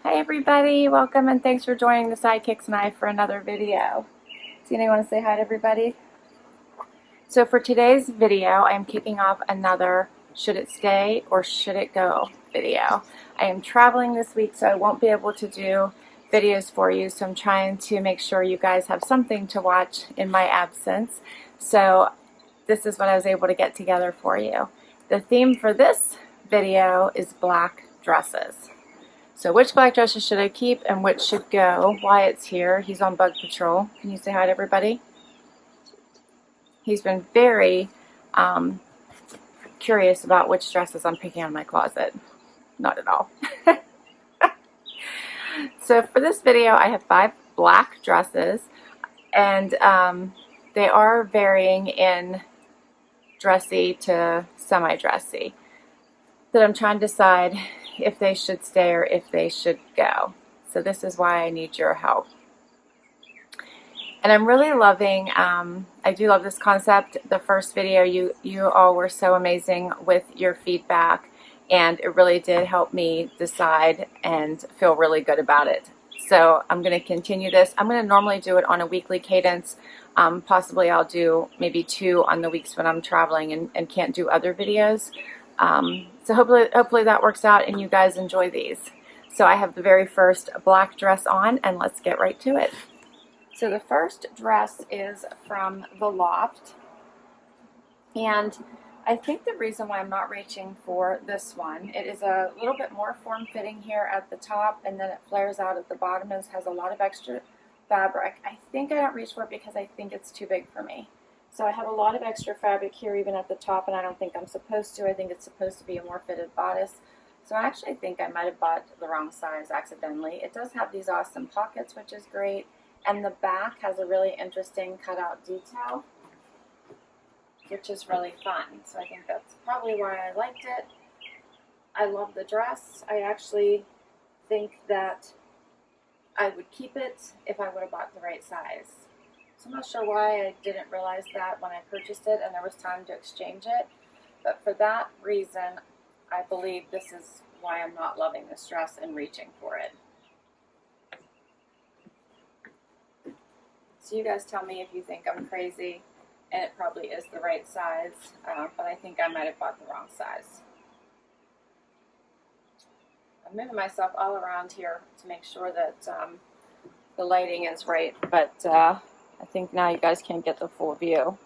Hi everybody, welcome and thanks for joining the Sidekicks and I for another video. Tina, you want to say hi to everybody? So for today's video, I'm kicking off another should it stay or should it go video. I am traveling this week, so I won't be able to do videos for you, so I'm trying to make sure you guys have something to watch in my absence. So this is what I was able to get together for you. The theme for this video is black dresses. So which black dresses should I keep and which should go? Wyatt's here. He's on bug patrol. Can you say hi to everybody? He's been very curious about which dresses I'm picking out of my closet. Not at all. So for this video, I have 5 black dresses, and they are varying in dressy to semi-dressy, that I'm trying to decide if they should stay or if they should go. So this is why I need your help. And I'm really loving, I do love this concept. The first video, you all were so amazing with your feedback, and it really did help me decide and feel really good about it. So I'm going to continue this. I'm going to normally do it on a weekly cadence. Possibly I'll do maybe 2 on the weeks when I'm traveling and can't do other videos. So hopefully that works out and you guys enjoy these. So I have the very first black dress on, and let's get right to it. So the first dress is from the Loft, and I think the reason why I'm not reaching for this one, it is a little bit more form-fitting here at the top, and then it flares out at the bottom and has a lot of extra fabric. I think I don't reach for it because I think it's too big for me. So I have a lot of extra fabric here even at the top, and I don't think I'm supposed to. I think it's supposed to be a more fitted bodice. So I actually think I might have bought the wrong size accidentally. It does have these awesome pockets, which is great, and the back has a really interesting cutout detail, which is really fun. So I think that's probably why I liked it. I love the dress. I actually think that I would keep it if I would have bought the right size. So I'm not sure why I didn't realize that when I purchased it and there was time to exchange it. But for that reason, I believe this is why I'm not loving this dress and reaching for it. So you guys tell me if you think I'm crazy, and it probably is the right size, but I think I might have bought the wrong size. I'm moving myself all around here to make sure that the lighting is right, but I think now you guys can't get the full view.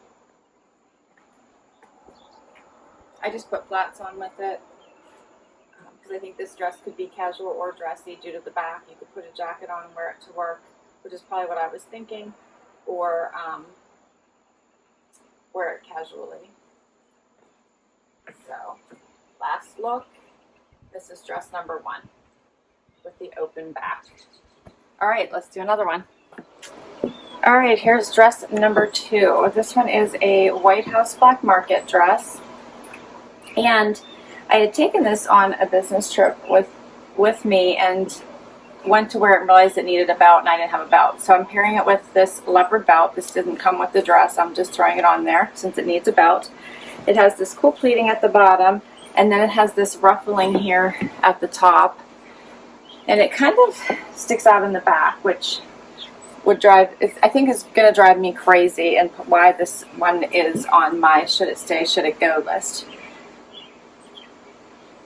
I just put flats on with it because I think this dress could be casual or dressy due to the back. You could put a jacket on and wear it to work, which is probably what I was thinking, or wear it casually. So, last look. This is dress number 1 with the open back. All right, let's do another one. All right, here's dress number 2. This one is a White House Black Market dress, and I had taken this on a business trip with me and went to wear it and realized it needed a belt, and I didn't have a belt. So I'm pairing it with this leopard belt. This didn't come with the dress. I'm just throwing it on there since it needs a belt. It has this cool pleating at the bottom, and then it has this ruffling here at the top, and it kind of sticks out in the back, which would drive, I think is going to drive me crazy, and why this one is on my should it stay, should it go list.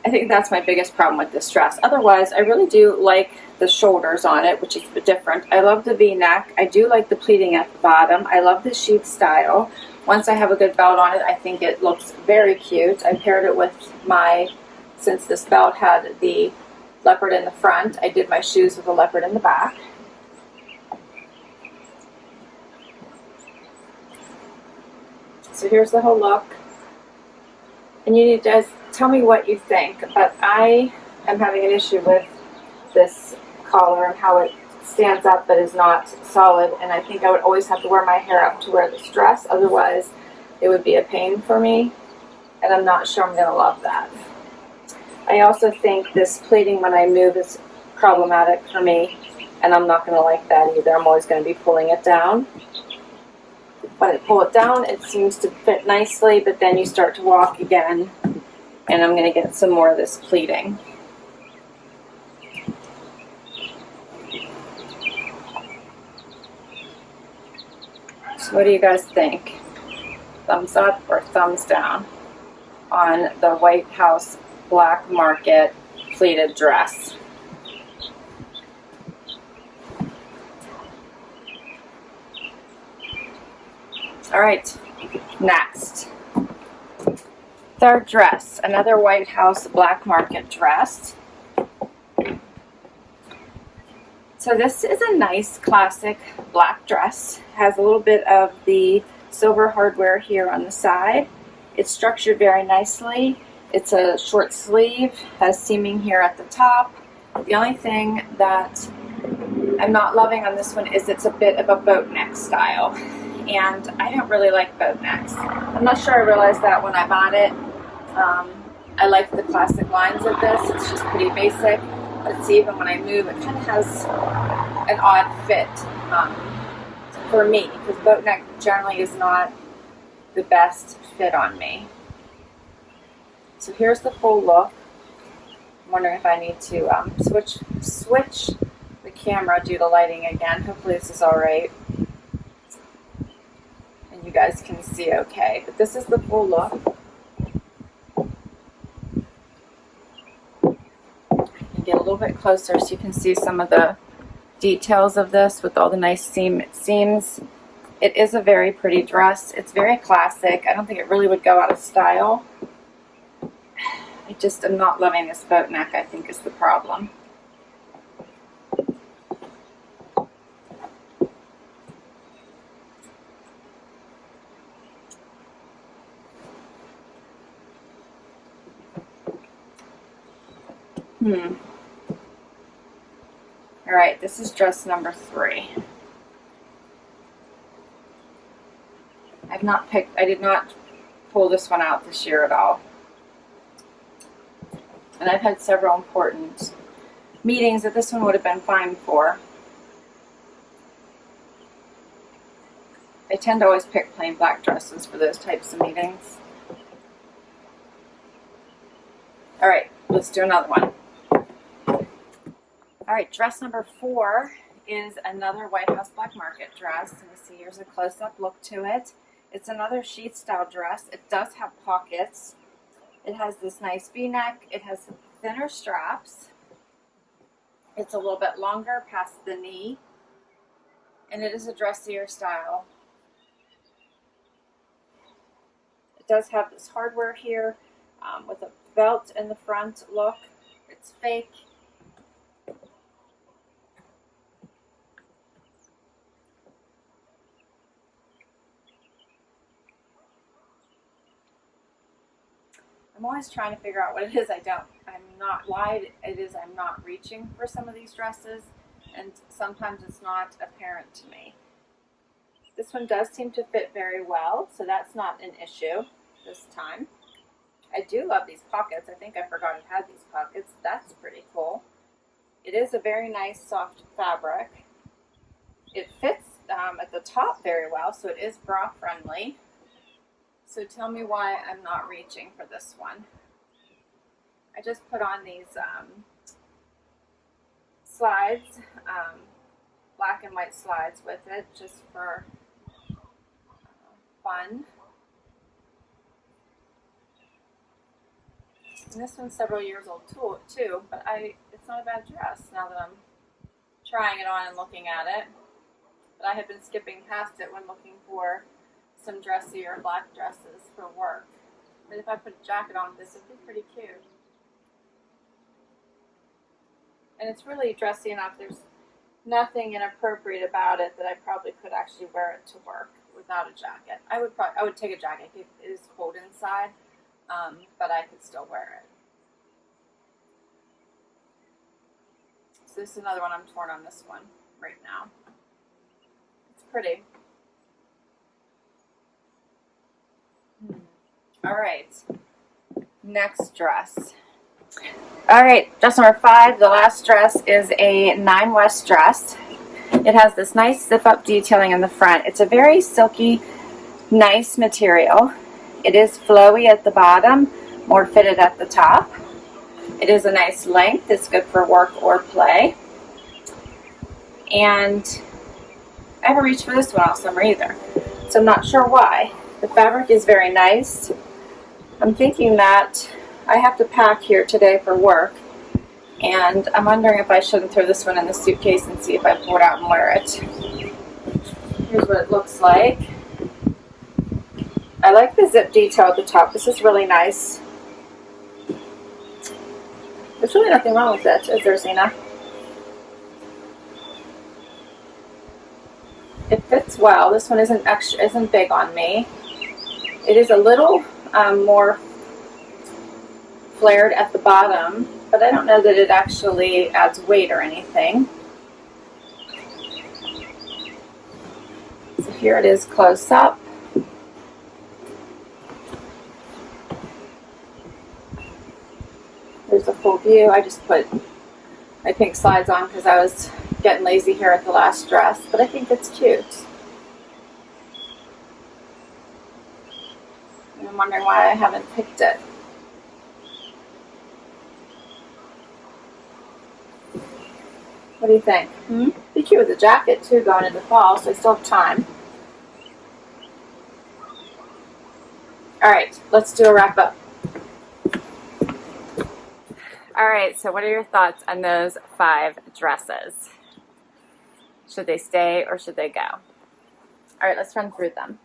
I think that's my biggest problem with this dress. Otherwise, I really do like the shoulders on it, which is different. I love the V-neck. I do like the pleating at the bottom. I love the sheath style. Once I have a good belt on it, I think it looks very cute. I paired it with since this belt had the leopard in the front, I did my shoes with the leopard in the back. So here's the whole look. And you need to tell me what you think, but I am having an issue with this collar and how it stands up but is not solid, and I think I would always have to wear my hair up to wear this dress, otherwise it would be a pain for me, and I'm not sure I'm going to love that. I also think this pleating when I move is problematic for me, and I'm not going to like that either. I'm always going to be pulling it down. When I pull it down, it seems to fit nicely, but then you start to walk again, and I'm going to get some more of this pleating. So what do you guys think? Thumbs up or thumbs down on the White House Black Market pleated dress? All right, next. Third dress, another White House Black Market dress. So this is a nice classic black dress. Has a little bit of the silver hardware here on the side. It's structured very nicely. It's a short sleeve, has seaming here at the top. The only thing that I'm not loving on this one is it's a bit of a boat neck style. And I don't really like boat necks. I'm not sure I realized that when I bought it. I like the classic lines of this. It's just pretty basic. But see, even when I move, it kind of has an odd fit for me, because boat neck generally is not the best fit on me. So here's the full look. I'm wondering if I need to switch the camera due to lighting again. Hopefully this is all right. And you guys can see okay. But this is the full look. Get a little bit closer so you can see some of the details of this with all the nice seams. It is a very pretty dress. It's very classic. I don't think it really would go out of style. I just am not loving this boat neck, I think, is the problem. All right, this is dress number 3. I did not pull this one out this year at all. And I've had several important meetings that this one would have been fine for. I tend to always pick plain black dresses for those types of meetings. All right, let's do another one. All right, dress number 4 is another White House Black Market dress. And you see here's a close-up look to it. It's another sheath style dress. It does have pockets. It has this nice V-neck. It has some thinner straps. It's a little bit longer past the knee. And it is a dressier style. It does have this hardware here with a belt in the front look. It's fake. I'm always trying to figure out what it is I'm not reaching for some of these dresses, and sometimes it's not apparent to me. This one does seem to fit very well, so that's not an issue this time. I do love these pockets. I think I forgot it had these pockets. That's pretty cool. It is a very nice soft fabric. It fits at the top very well, so it is bra friendly. So tell me why I'm not reaching for this one. I just put on these slides, black and white slides with it, just for fun. And this one's several years old too, but it's not a bad dress now that I'm trying it on and looking at it. But I have been skipping past it when looking for some dressier black dresses for work. But if I put a jacket on this, it'd be pretty cute. And it's really dressy enough. There's nothing inappropriate about it that I probably could actually wear it to work without a jacket. I would take a jacket. It is cold inside, but I could still wear it. So this is another one. I'm torn on this one right now. It's pretty. All right, next dress. All right, dress number 5, the last dress is a 9 West dress. It has this nice zip-up detailing in the front. It's a very silky, nice material. It is flowy at the bottom, more fitted at the top. It is a nice length. It's good for work or play. And I haven't reached for this one all summer either. So I'm not sure why. The fabric is very nice. I'm thinking that I have to pack here today for work, and I'm wondering if I shouldn't throw this one in the suitcase and see if I pull it out and wear it. Here's what it looks like. I like the zip detail at the top. This is really nice. There's really nothing wrong with it, is there, Zena? It fits well. This one isn't big on me. It is a little more flared at the bottom, but I don't know that it actually adds weight or anything. So here it is close up. There's a full view. I just put my pink slides on because I was getting lazy here at the last dress, but I think it's cute. And I'm wondering why I haven't picked it. What do you think? Be cute with a jacket too going into fall, so I still have time. Alright, let's do a wrap up. Alright, so what are your thoughts on those 5 dresses? Should they stay or should they go? Alright, let's run through them.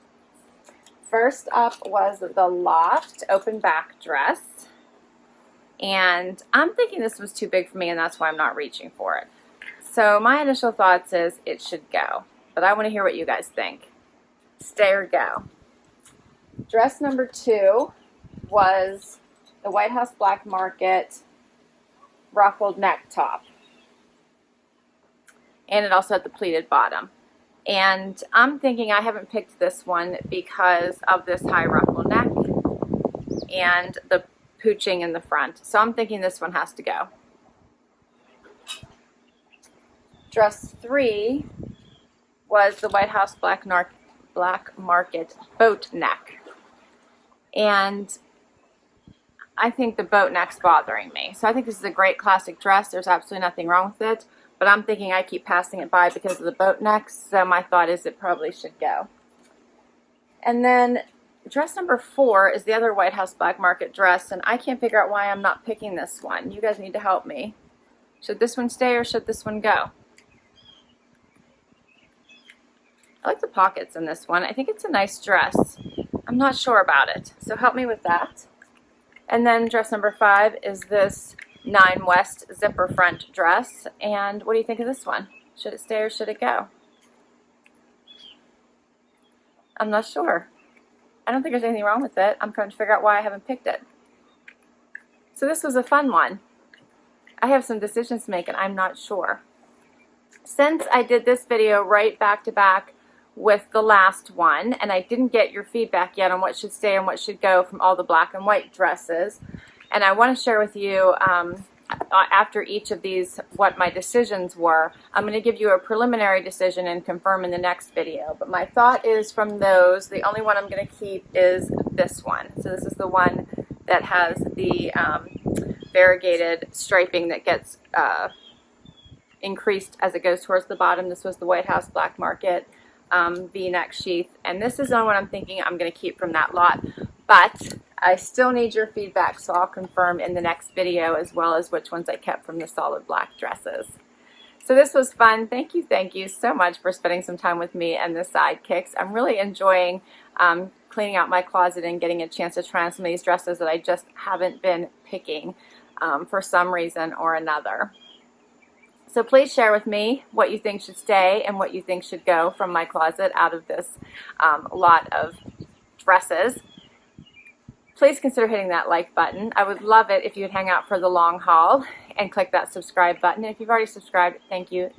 First up was the Loft open back dress. And I'm thinking this was too big for me, and that's why I'm not reaching for it. So my initial thoughts is it should go, but I want to hear what you guys think. Stay or go. Dress number 2 was the White House Black Market ruffled neck top. And it also had the pleated bottom. And I'm thinking I haven't picked this one because of this high ruffle neck and the pooching in the front. So I'm thinking this one has to go. Dress 3 was the White House Black Market boat neck. And I think the boat neck's bothering me. So I think this is a great classic dress. There's absolutely nothing wrong with it. But I'm thinking I keep passing it by because of the boat neck. So my thought is it probably should go. And then dress number 4 is the other White House Black Market dress. And I can't figure out why I'm not picking this one. You guys need to help me. Should this one stay or should this one go? I like the pockets in this one. I think it's a nice dress. I'm not sure about it. So help me with that. And then dress number 5 is this 9 West zipper front dress. And what do you think of this one? Should it stay or should it go? I'm not sure. I don't think there's anything wrong with it. I'm trying to figure out why I haven't picked it. So this was a fun one. I have some decisions to make and I'm not sure. Since I did this video right back to back with the last one, and I didn't get your feedback yet on what should stay and what should go from all the black and white dresses, and I want to share with you after each of these what my decisions were. I'm going to give you a preliminary decision and confirm in the next video, but my thought is from those, the only one I'm going to keep is this one. So this is the one that has the variegated striping that gets increased as it goes towards the bottom. This was the White House Black Market V-neck sheath, and this is the one I'm thinking I'm going to keep from that lot, but I still need your feedback, so I'll confirm in the next video as well as which ones I kept from the solid black dresses. So this was fun. Thank you so much for spending some time with me and the sidekicks. I'm really enjoying cleaning out my closet and getting a chance to try on some of these dresses that I just haven't been picking for some reason or another. So please share with me what you think should stay and what you think should go from my closet out of this lot of dresses. Please consider hitting that like button. I would love it if you'd hang out for the long haul and click that subscribe button. And if you've already subscribed, thank you.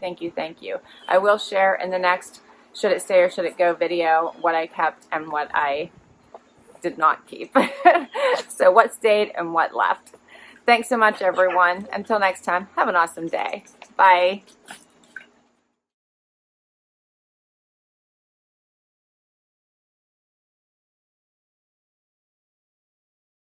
I will share in the next should it stay or should it go video what I kept and what I did not keep. So what stayed and what left. Thanks so much, everyone. Until next time, have an awesome day. Bye.